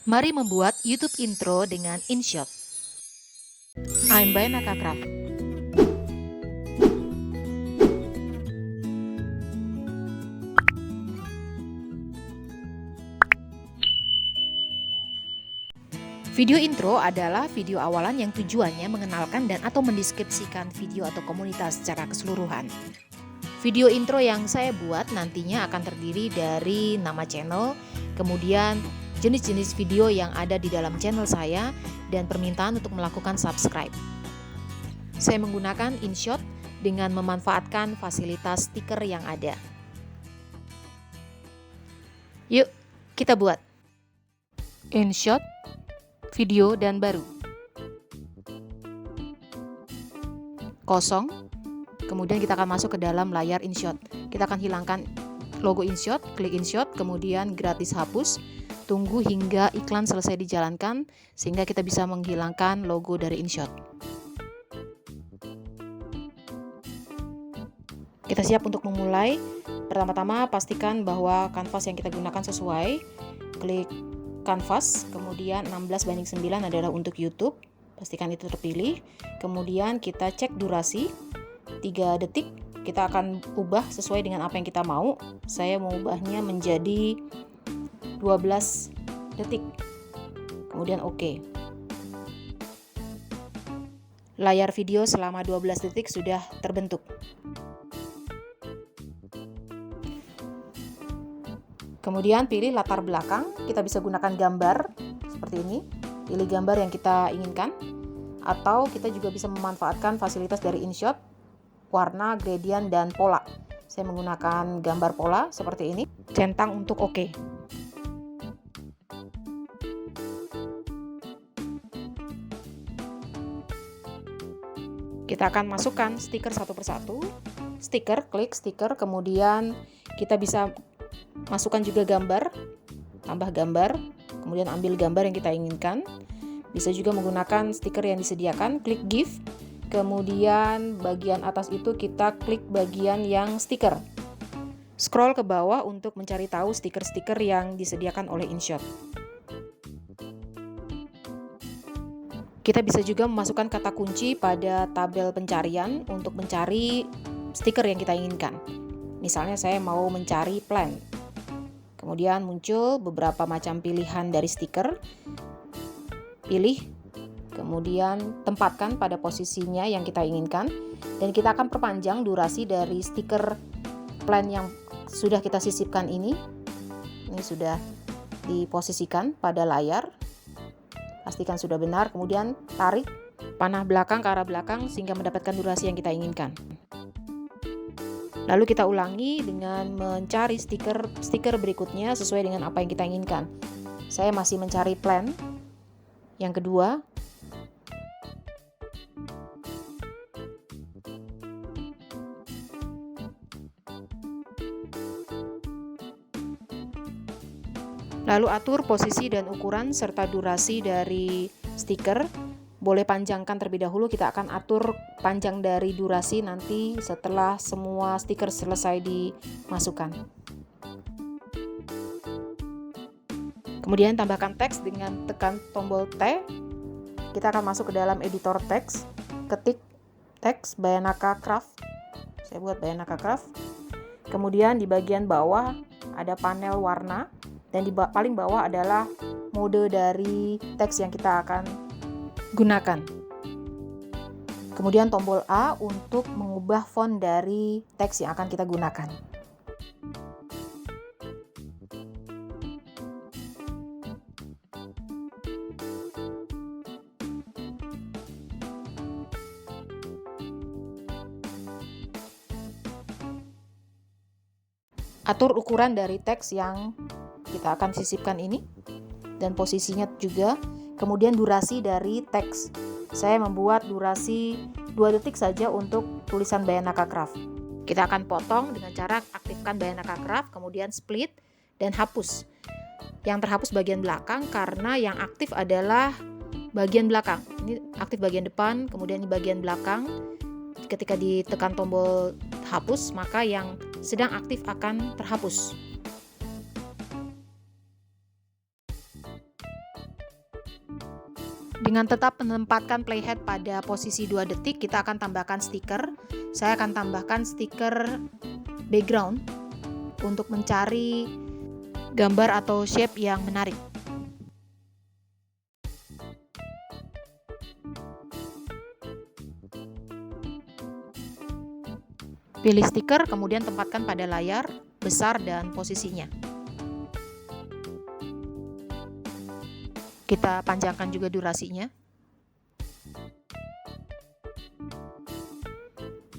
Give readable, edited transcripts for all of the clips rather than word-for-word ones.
Mari membuat YouTube intro dengan InShot. I'm Bayanaka Craft. Video intro adalah video awalan yang tujuannya mengenalkan dan atau mendeskripsikan video atau komunitas secara keseluruhan. Video intro yang saya buat nantinya akan terdiri dari nama channel, kemudian jenis-jenis video yang ada di dalam channel saya, dan permintaan untuk melakukan subscribe. Saya menggunakan InShot dengan memanfaatkan fasilitas stiker yang ada. Yuk, kita buat InShot, video dan baru. Kosong. Kemudian kita akan masuk ke dalam layar InShot. Kita akan hilangkan logo InShot, klik InShot, kemudian gratis hapus. Tunggu hingga iklan selesai dijalankan sehingga kita bisa menghilangkan logo dari InShot. Kita siap untuk memulai. Pertama-tama pastikan bahwa kanvas yang kita gunakan sesuai. Klik kanvas, kemudian 16:9 adalah untuk YouTube. Pastikan itu terpilih. Kemudian kita cek durasi 3 detik. Kita akan ubah sesuai dengan apa yang kita mau. Saya mau ubahnya menjadi 12 detik. Kemudian oke. Layar video selama 12 detik sudah terbentuk. Kemudian pilih latar belakang. Kita bisa gunakan gambar seperti ini. Pilih gambar yang kita inginkan. Atau kita juga bisa memanfaatkan fasilitas dari InShot, warna, gradient, dan pola. Saya menggunakan gambar pola seperti ini. Centang untuk oke. Kita akan masukkan stiker satu persatu. Stiker, klik stiker, kemudian kita bisa masukkan juga gambar, tambah gambar, kemudian ambil gambar yang kita inginkan. Bisa juga menggunakan stiker yang disediakan, klik GIF. Kemudian bagian atas itu kita klik bagian yang stiker. Scroll ke bawah untuk mencari tahu stiker-stiker yang disediakan oleh InShot. Kita bisa juga memasukkan kata kunci pada tabel pencarian untuk mencari stiker yang kita inginkan. Misalnya saya mau mencari plant. Kemudian muncul beberapa macam pilihan dari stiker. Pilih. Kemudian tempatkan pada posisinya yang kita inginkan, dan kita akan perpanjang durasi dari stiker plan yang sudah kita sisipkan ini. Ini sudah diposisikan pada layar. Pastikan sudah benar, kemudian tarik panah belakang ke arah belakang sehingga mendapatkan durasi yang kita inginkan. Lalu kita ulangi dengan mencari stiker berikutnya sesuai dengan apa yang kita inginkan. Saya masih mencari plan. Yang kedua, lalu atur posisi dan ukuran serta durasi dari stiker. Boleh panjangkan terlebih dahulu, kita akan atur panjang dari durasi nanti setelah semua stiker selesai dimasukkan. Kemudian tambahkan teks dengan tekan tombol T. Kita akan masuk ke dalam editor teks. Ketik teks Bayanaka Craft. Saya buat Bayanaka Craft. Kemudian di bagian bawah ada panel warna. Dan di paling bawah adalah mode dari teks yang kita akan gunakan. Kemudian tombol A untuk mengubah font dari teks yang akan kita gunakan. Atur ukuran dari teks yang kita akan sisipkan ini dan posisinya juga. Kemudian durasi dari teks. Saya membuat durasi 2 detik saja untuk tulisan Bayanaka Craft. Kita akan potong dengan cara aktifkan Bayanaka Craft, kemudian split dan hapus. Yang terhapus bagian belakang karena yang aktif adalah bagian belakang. Ini aktif bagian depan, kemudian di bagian belakang. Ketika ditekan tombol hapus, maka yang sedang aktif akan terhapus. Dengan tetap menempatkan playhead pada posisi 2 detik, kita akan tambahkan stiker. Saya akan tambahkan stiker background untuk mencari gambar atau shape yang menarik. Pilih stiker, kemudian tempatkan pada layar besar dan posisinya. Kita panjangkan juga durasinya.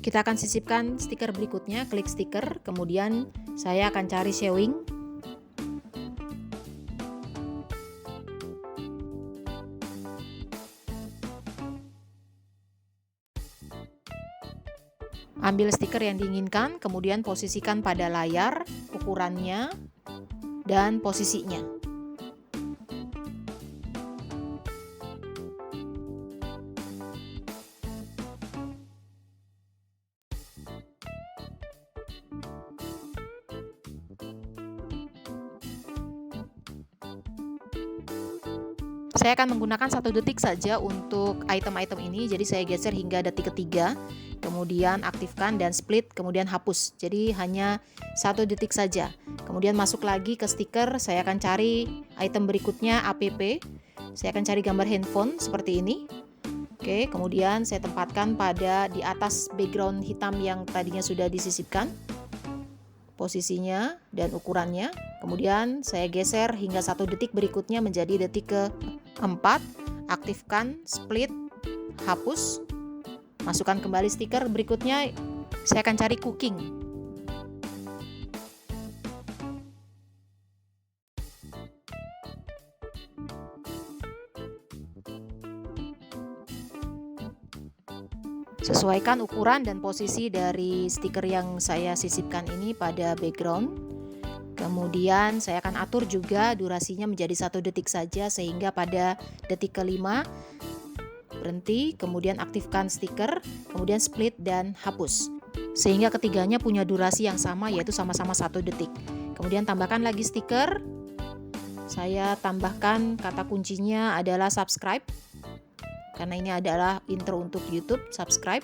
Kita akan sisipkan stiker berikutnya, klik stiker, kemudian saya akan cari showing. Ambil stiker yang diinginkan, kemudian posisikan pada layar, ukurannya, dan posisinya. Saya akan menggunakan 1 detik saja untuk item-item ini, jadi saya geser hingga detik ketiga, kemudian aktifkan dan split, kemudian hapus. Jadi hanya 1 detik saja. Kemudian masuk lagi ke stiker, saya akan cari item berikutnya app. Saya akan cari gambar handphone seperti ini. Oke, kemudian saya tempatkan pada di atas background hitam yang tadinya sudah disisipkan. Posisinya dan ukurannya. Kemudian saya geser hingga 1 detik berikutnya menjadi detik ke-4. Aktifkan, split, hapus. Masukkan kembali stiker berikutnya. Saya akan cari cooking. Sesuaikan ukuran dan posisi dari stiker yang saya sisipkan ini pada background. Kemudian saya akan atur juga durasinya menjadi 1 detik saja, sehingga pada detik ke-5 berhenti, kemudian aktifkan stiker, kemudian split dan hapus. Sehingga ketiganya punya durasi yang sama, yaitu sama-sama 1 detik. Kemudian tambahkan lagi stiker. Saya tambahkan kata kuncinya adalah subscribe. Karena ini adalah intro untuk YouTube, subscribe.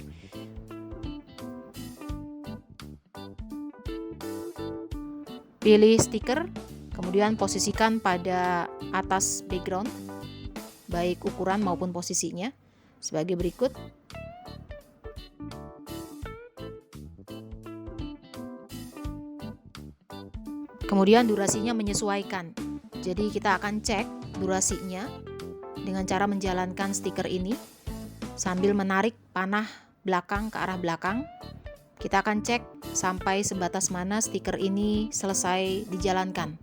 Pilih stiker, kemudian posisikan pada atas background, baik ukuran maupun posisinya, sebagai berikut. Kemudian durasinya menyesuaikan. Jadi kita akan cek durasinya dengan cara menjalankan stiker ini sambil menarik panah belakang ke arah belakang. Kita akan cek sampai sebatas mana stiker ini selesai dijalankan.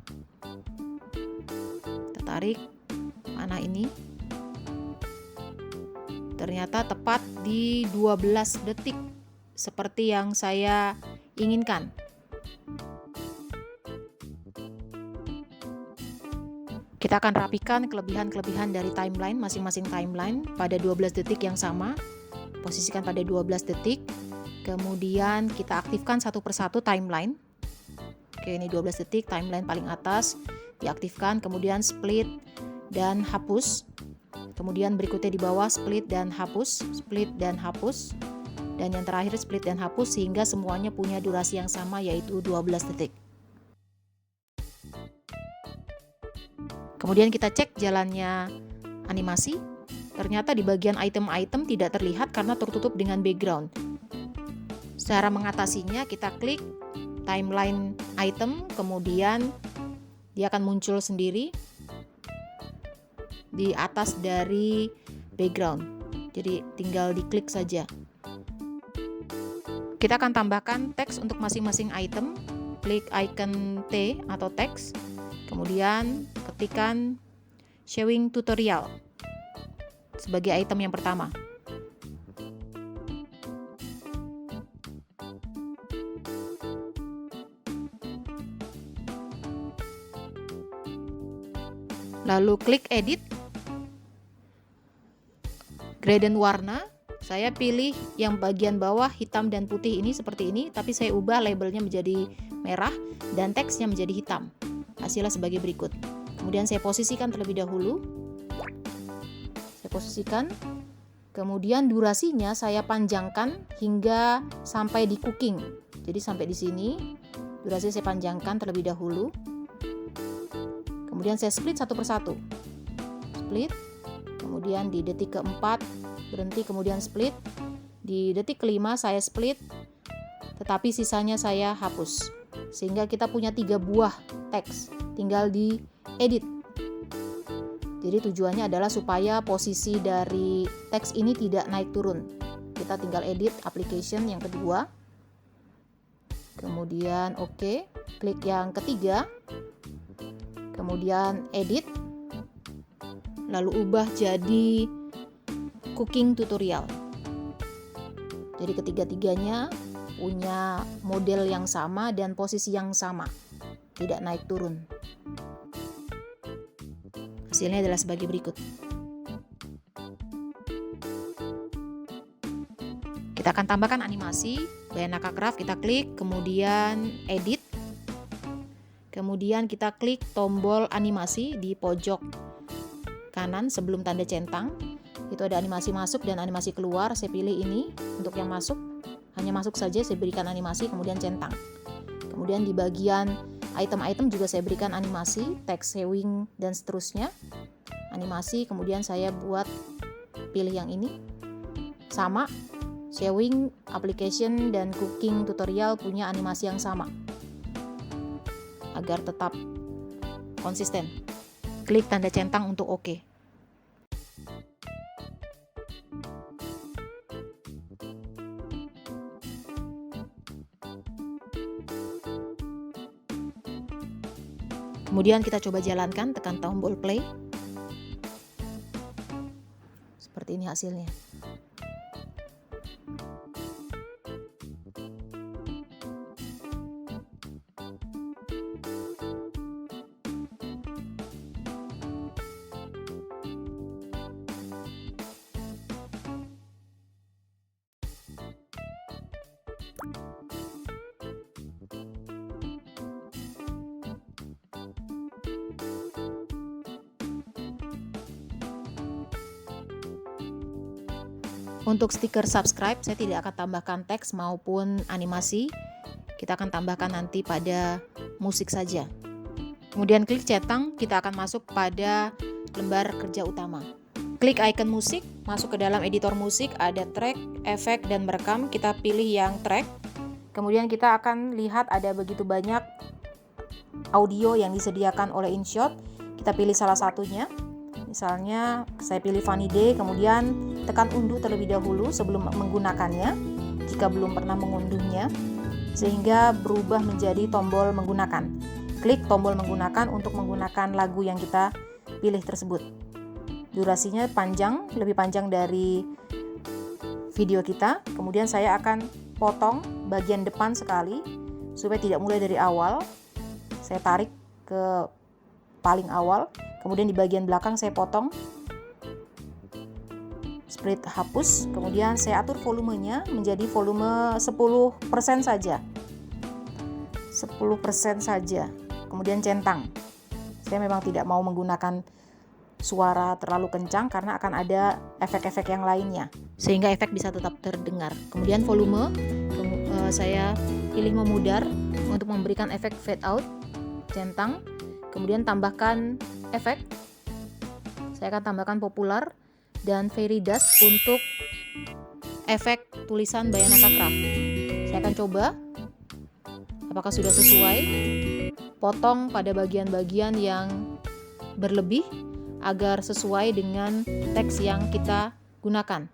Kita tarik panah ini. Ternyata tepat di 12 detik seperti yang saya inginkan. Kita akan rapikan kelebihan-kelebihan dari timeline, masing-masing timeline pada 12 detik yang sama. Posisikan pada 12 detik. Kemudian kita aktifkan satu persatu timeline. Oke, ini 12 detik, timeline paling atas diaktifkan, kemudian split dan hapus. Kemudian berikutnya di bawah split dan hapus, split dan hapus. Dan yang terakhir split dan hapus, sehingga semuanya punya durasi yang sama, yaitu 12 detik. Kemudian kita cek jalannya animasi. Ternyata di bagian item-item tidak terlihat karena tertutup dengan background. Cara mengatasinya, kita klik timeline item, kemudian dia akan muncul sendiri di atas dari background. Jadi tinggal diklik saja. Kita akan tambahkan teks untuk masing-masing item. Klik icon T atau teks. Kemudian ketikkan showing tutorial sebagai item yang pertama. Lalu klik edit, gradient warna. Saya pilih yang bagian bawah hitam dan putih ini seperti ini, tapi saya ubah labelnya menjadi merah dan teksnya menjadi hitam. Hasilnya sebagai berikut. Kemudian saya posisikan terlebih dahulu. Saya posisikan. Kemudian durasinya saya panjangkan hingga sampai di cooking. Jadi sampai di sini, durasi saya panjangkan terlebih dahulu. Kemudian saya split satu persatu. Split. Kemudian di detik keempat berhenti, kemudian split. Di detik kelima saya split, tetapi sisanya saya hapus. Sehingga kita punya 3 buah teks. Tinggal di edit. Jadi tujuannya adalah supaya posisi dari teks ini tidak naik turun. Kita tinggal edit application yang kedua. Kemudian oke, klik yang ketiga. Kemudian edit. Lalu ubah jadi cooking tutorial. Jadi ketiga-tiganya punya model yang sama dan posisi yang sama. Tidak naik turun. Hasilnya adalah sebagai berikut. Kita akan tambahkan animasi, Bayanaka Craft, kita klik, kemudian edit. Kemudian kita klik tombol animasi di pojok kanan sebelum tanda centang. Itu ada animasi masuk dan animasi keluar. Saya pilih ini untuk yang masuk. Hanya masuk saja saya berikan animasi, kemudian centang. Kemudian di bagian item-item juga saya berikan animasi, text sewing dan seterusnya. Animasi, kemudian saya buat pilih yang ini. Sama, sewing, application, dan cooking tutorial punya animasi yang sama. Agar tetap konsisten. Klik tanda centang untuk oke. Kemudian kita coba jalankan, tekan tombol play. Seperti ini hasilnya. Untuk stiker subscribe, saya tidak akan tambahkan teks maupun animasi. Kita akan tambahkan nanti pada musik saja. Kemudian klik centang, kita akan masuk pada lembar kerja utama. Klik icon musik, masuk ke dalam editor musik, ada track, efek, dan merekam. Kita pilih yang track. Kemudian kita akan lihat ada begitu banyak audio yang disediakan oleh InShot. Kita pilih salah satunya. Misalnya saya pilih Funny Day, kemudian tekan unduh terlebih dahulu sebelum menggunakannya jika belum pernah mengunduhnya, sehingga berubah menjadi tombol menggunakan. Klik tombol menggunakan untuk menggunakan lagu yang kita pilih tersebut. Durasinya panjang, lebih panjang dari video kita. Kemudian saya akan potong bagian depan sekali supaya tidak mulai dari awal. Saya tarik ke paling awal. Kemudian di bagian belakang saya potong, split hapus, kemudian saya atur volumenya menjadi volume 10% saja. 10% saja. Kemudian centang. Saya memang tidak mau menggunakan suara terlalu kencang karena akan ada efek-efek yang lainnya, sehingga efek bisa tetap terdengar. Kemudian volume, saya pilih memudar untuk memberikan efek fade out, centang. Kemudian tambahkan efek. Saya akan tambahkan popular dan fairy dust untuk efek tulisan Bayanaka Craft. Saya akan coba apakah sudah sesuai. Potong pada bagian-bagian yang berlebih agar sesuai dengan teks yang kita gunakan.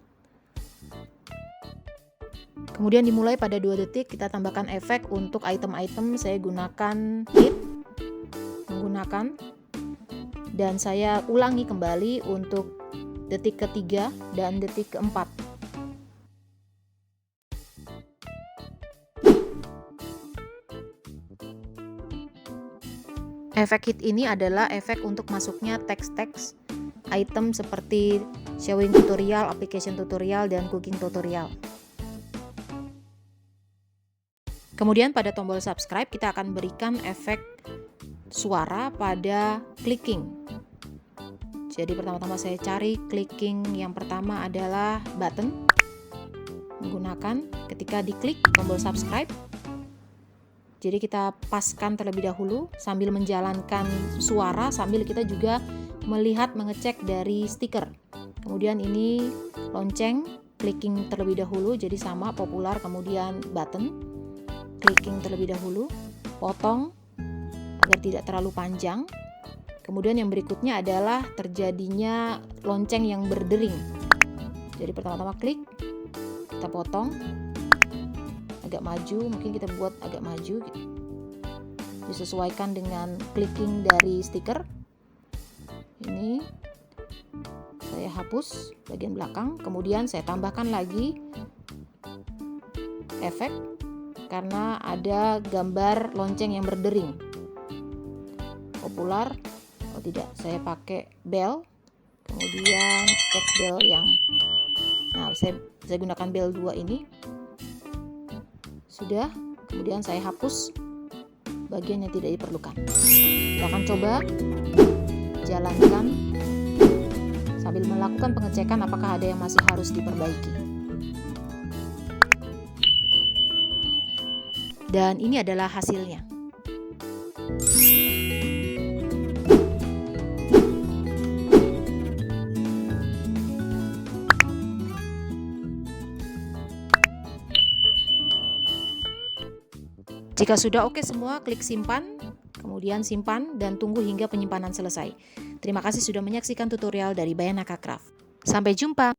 Kemudian dimulai pada 2 detik, kita tambahkan efek untuk item-item. Saya gunakan hit, menggunakan, dan saya ulangi kembali untuk detik ketiga dan detik keempat. Efek hit ini adalah efek untuk masuknya teks-teks item seperti showing tutorial, application tutorial, dan cooking tutorial. Kemudian pada tombol subscribe kita akan berikan efek suara pada clicking. Jadi pertama-tama saya cari clicking, yang pertama adalah button, menggunakan ketika diklik tombol subscribe. Jadi kita paskan terlebih dahulu sambil menjalankan suara, sambil kita juga melihat, mengecek dari stiker. Kemudian ini lonceng, clicking terlebih dahulu, jadi sama popular, kemudian button, clicking terlebih dahulu, potong agar tidak terlalu panjang. Kemudian yang berikutnya adalah terjadinya lonceng yang berdering. Jadi pertama-tama klik, kita potong, agak maju, mungkin kita buat agak maju, disesuaikan dengan clicking dari stiker. Ini saya hapus bagian belakang, kemudian saya tambahkan lagi efek karena ada gambar lonceng yang berdering. Popular. Oh tidak, saya pakai bell, kemudian cek bell yang, saya gunakan bell 2 ini. Sudah, kemudian saya hapus bagian yang tidak diperlukan. Kita akan coba jalankan sambil melakukan pengecekan apakah ada yang masih harus diperbaiki. Dan ini adalah hasilnya. Jika sudah oke semua, klik simpan, kemudian simpan dan tunggu hingga penyimpanan selesai. Terima kasih sudah menyaksikan tutorial dari Bayanaka Craft. Sampai jumpa!